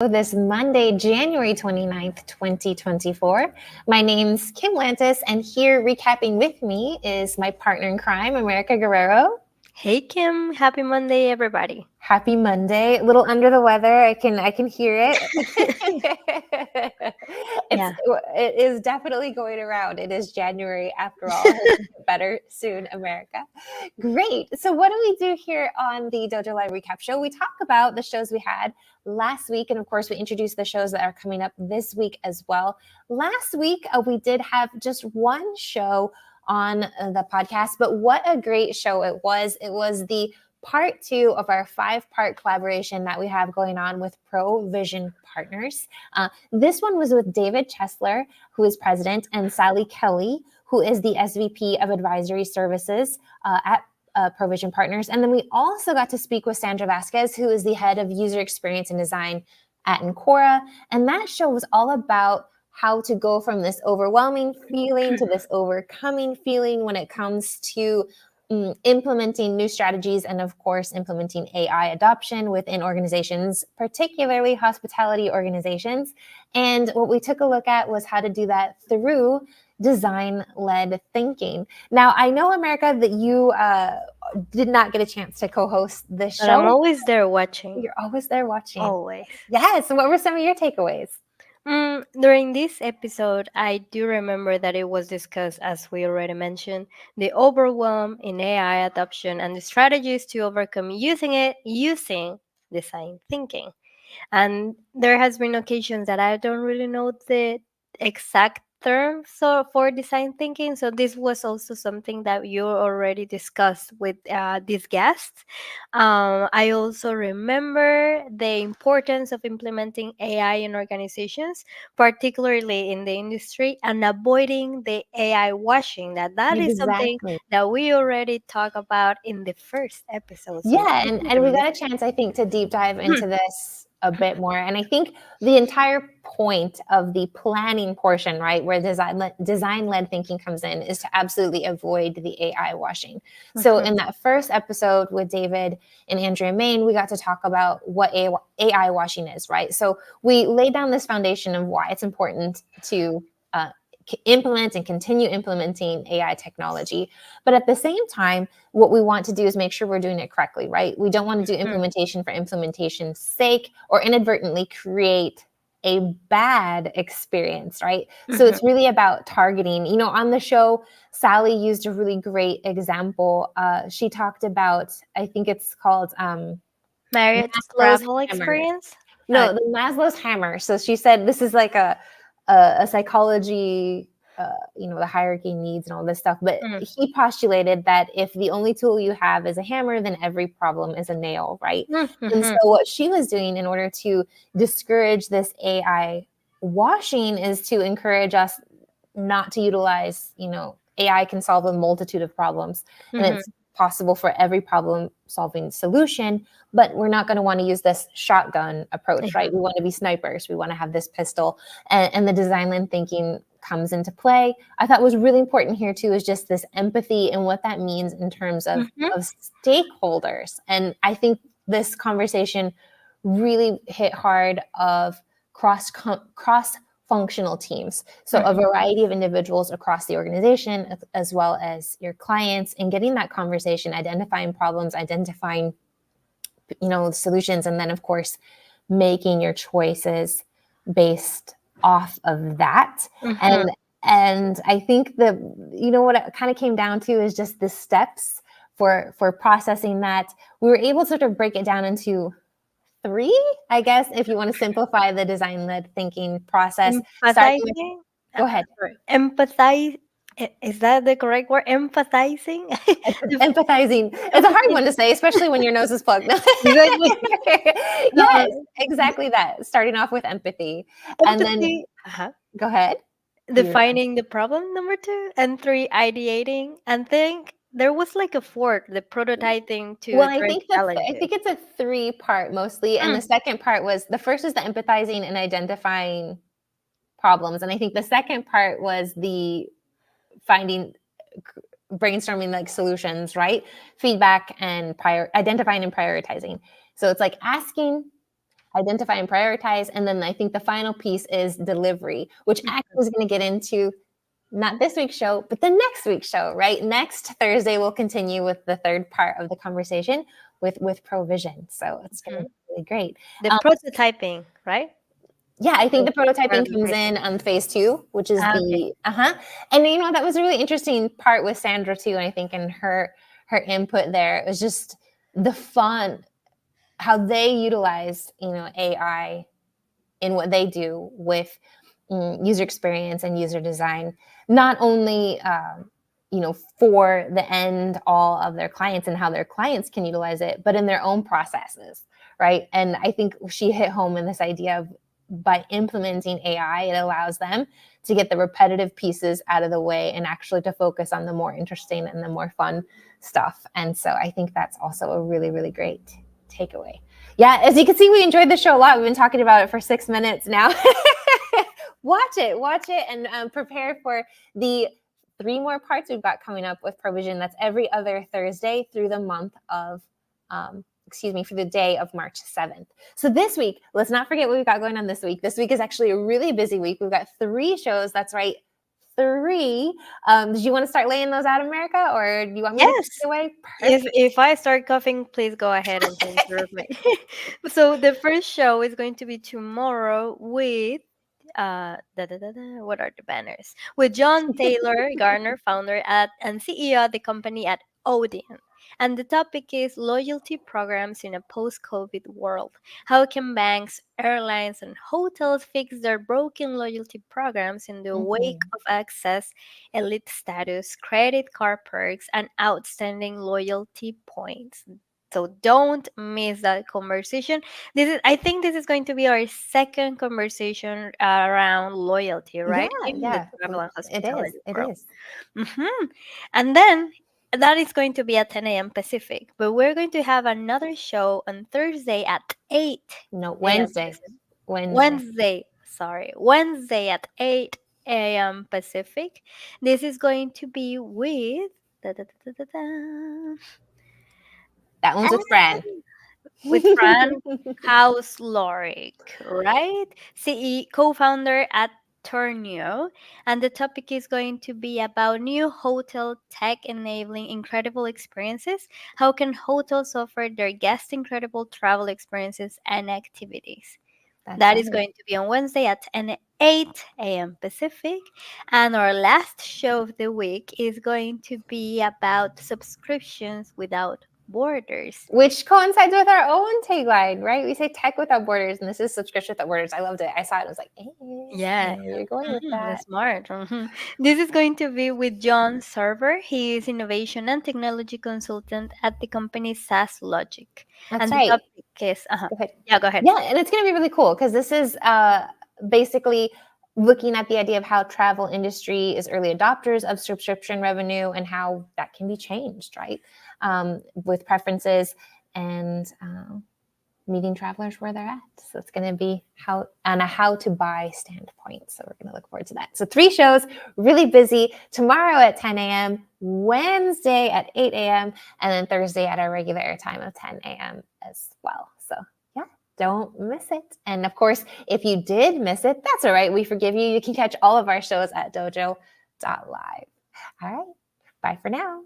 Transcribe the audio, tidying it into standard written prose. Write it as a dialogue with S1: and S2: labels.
S1: this Monday, January 29th, 2024. My name's Kim Lantis, and here recapping with me is my partner in crime, America Guerrero.
S2: Hey Kim, happy Monday, everybody.
S1: Happy Monday. A little under the weather. I can hear it.
S2: Yeah.
S1: It is definitely going around. It is January after all. Hope you get better soon, America. Great. So what do we do here on the Dojo Live Recap Show? We talk about the shows we had last week, and of course, we introduce the shows that are coming up this week as well. Last week, we did have just one show on the podcast, but what a great show it was. It was the part 2 of our 5-part collaboration that we have going on with Provision Partners. This one was with David Chestler, who is president, and Sally Kelly, who is the SVP of Advisory Services at Provision Partners. And then we also got to speak with Sandra Vasquez, who is the head of User Experience and Design at Encora. And that show was all about how to go from this overwhelming feeling to this overcoming feeling when it comes to implementing new strategies and, of course, implementing AI adoption within organizations, particularly hospitality organizations. And what we took a look at was how to do that through design-led thinking. Now, I know, America, that you did not get a chance to co-host this show.
S2: But I'm always there watching.
S1: You're always there watching.
S2: Always.
S1: Yes. What were some of your takeaways?
S2: During this episode, I do remember that it was discussed, as we already mentioned, the overwhelm in AI adoption and the strategies to overcome using design thinking. And there has been occasions that I don't really know the exact term for design thinking. So this was also something that you already discussed with these guests. I also remember the importance of implementing AI in organizations, particularly in the industry, and avoiding the AI washing. That is something
S1: Exactly.
S2: that we already talked about in the first episode. So
S1: Yeah,
S2: you
S1: and
S2: can
S1: we
S2: listen.
S1: got a chance, I think, to deep dive into this a bit more. And I think the entire point of the planning portion, right, where design-led thinking comes in, is to absolutely avoid the AI washing. So in that first episode with David and Andrea Main, we got to talk about what AI washing is, right? So we laid down this foundation of why it's important to implement and continue implementing AI technology. But at the same time, what we want to do is make sure we're doing it correctly, right? We don't want to do implementation for implementation's sake or inadvertently create a bad experience, right? So it's really about targeting. You know, on the show, Sally used a really great example. She talked about, I think it's called
S2: Marriott's
S1: Maslow's
S2: travel
S1: hammer.
S2: experience.
S1: No, the Maslow's hammer. So she said this is like a psychology, the hierarchy needs and all this stuff. But he postulated that if the only tool you have is a hammer, then every problem is a nail, right? And so what she was doing in order to discourage this AI washing is to encourage us not to utilize, AI can solve a multitude of problems, and it's possible for every problem solving solution, but we're not going to want to use this shotgun approach, right? We want to be snipers. We want to have this pistol, and the design-led thinking comes into play. I thought was really important here too is just this empathy and what that means in terms of stakeholders. And I think this conversation really hit hard of cross-functional teams. So a variety of individuals across the organization, as well as your clients, and getting that conversation, identifying problems, identifying, solutions, and then of course, making your choices based off of that. And I think what it kind of came down to is just the steps for processing that. We were able to sort of break it down into 3, I guess, if you want to simplify the design-led thinking process. Go ahead.
S2: Empathize. Is that the correct word? Empathizing?
S1: Empathizing. It's a hard one to say, especially when your nose is plugged. Yes, exactly that. Starting off with empathy. And then, go ahead.
S2: Defining the problem, number 2. And 3, ideating. And think there was like a 4th, the prototyping to
S1: Well, I
S2: address
S1: think
S2: challenges.
S1: it's a 3-part mostly. And the second part was, the first is the empathizing and identifying problems. And I think the second part was the brainstorming like solutions, right? Feedback and identifying and prioritizing. So it's like asking, identify and prioritize. And then I think the final piece is delivery, which actually is going to get into not this week's show, but the next week's show, right? Next Thursday, we'll continue with the third part of the conversation with provision. So it's going to be really great.
S2: The prototyping, right?
S1: Yeah, I think the
S2: Part
S1: prototyping
S2: of the
S1: comes in on phase 2, which is
S2: okay.
S1: and that was a really interesting part with Sandra too. And I think in her input there, it was just the fun, how they utilized, AI in what they do with user experience and user design, not only, for the end all of their clients and how their clients can utilize it, but in their own processes, right? And I think she hit home in this idea of by implementing AI, it allows them to get the repetitive pieces out of the way and actually to focus on the more interesting and the more fun stuff. And so I think that's also a really, really great takeaway. Yeah, as you can see, we enjoyed the show a lot. We've been talking about it for 6 minutes now. Watch it, and prepare for the 3 more parts we've got coming up with Provision. That's every other Thursday through the month of, for the day of March 7th. So this week, let's not forget what we've got going on this week. This week is actually a really busy week. We've got 3 shows. That's right, 3. Did you want to start laying those out, America, or do you want me to take
S2: Yes.
S1: it away?
S2: If I start coughing, please go ahead and interrupt me. So the first show is going to be tomorrow with what are the banners? With John Taylor Garner, founder and CEO of the company at Odin. And the topic is loyalty programs in a post-COVID world. How can banks, airlines, and hotels fix their broken loyalty programs in the wake of access, elite status, credit card perks, and outstanding loyalty points? So don't miss that conversation. I think this is going to be our second conversation around loyalty, right? In the
S1: Yeah,
S2: travel and
S1: it is.
S2: hospitality
S1: It
S2: world.
S1: is.
S2: And then that is going to be at 10 a.m. Pacific. But we're going to have another show on Thursday at 8
S1: No,
S2: a.m.
S1: Wednesday.
S2: Pacific. Wednesday at 8 a.m. Pacific. This is going to be with da, da, da, da, da, da.
S1: That one's with Fran.
S2: With Fran Kausloric, right? Co-founder at Turnio, and the topic is going to be about new hotel tech enabling incredible experiences. How can hotels offer their guests incredible travel experiences and activities?
S1: That's
S2: That is
S1: right.
S2: going to be on Wednesday at 8 a.m. Pacific. And our last show of the week is going to be about subscriptions without borders.
S1: Which coincides with our own tagline, right? We say tech without borders, and this is subscription without borders. I loved it. I saw it. I was like, hey,
S2: Yeah,
S1: you're going with that.
S2: smart. This is going to be with John Server. He is innovation and technology consultant at the company SaaS Logic.
S1: That's
S2: And the
S1: right.
S2: topic is,
S1: Go ahead.
S2: yeah, go ahead.
S1: Yeah, and it's going to be really cool because this is basically looking at the idea of how travel industry is early adopters of subscription revenue and how that can be changed, right? With preferences and meeting travelers where they're at. So it's going to be on a how to buy standpoint. So we're going to look forward to that. So 3 shows, really busy. Tomorrow at 10 a.m., Wednesday at 8 a.m., and then Thursday at our regular airtime of 10 a.m. as well. So yeah, don't miss it. And of course, if you did miss it, that's all right. We forgive you. You can catch all of our shows at dojo.live. All right. Bye for now.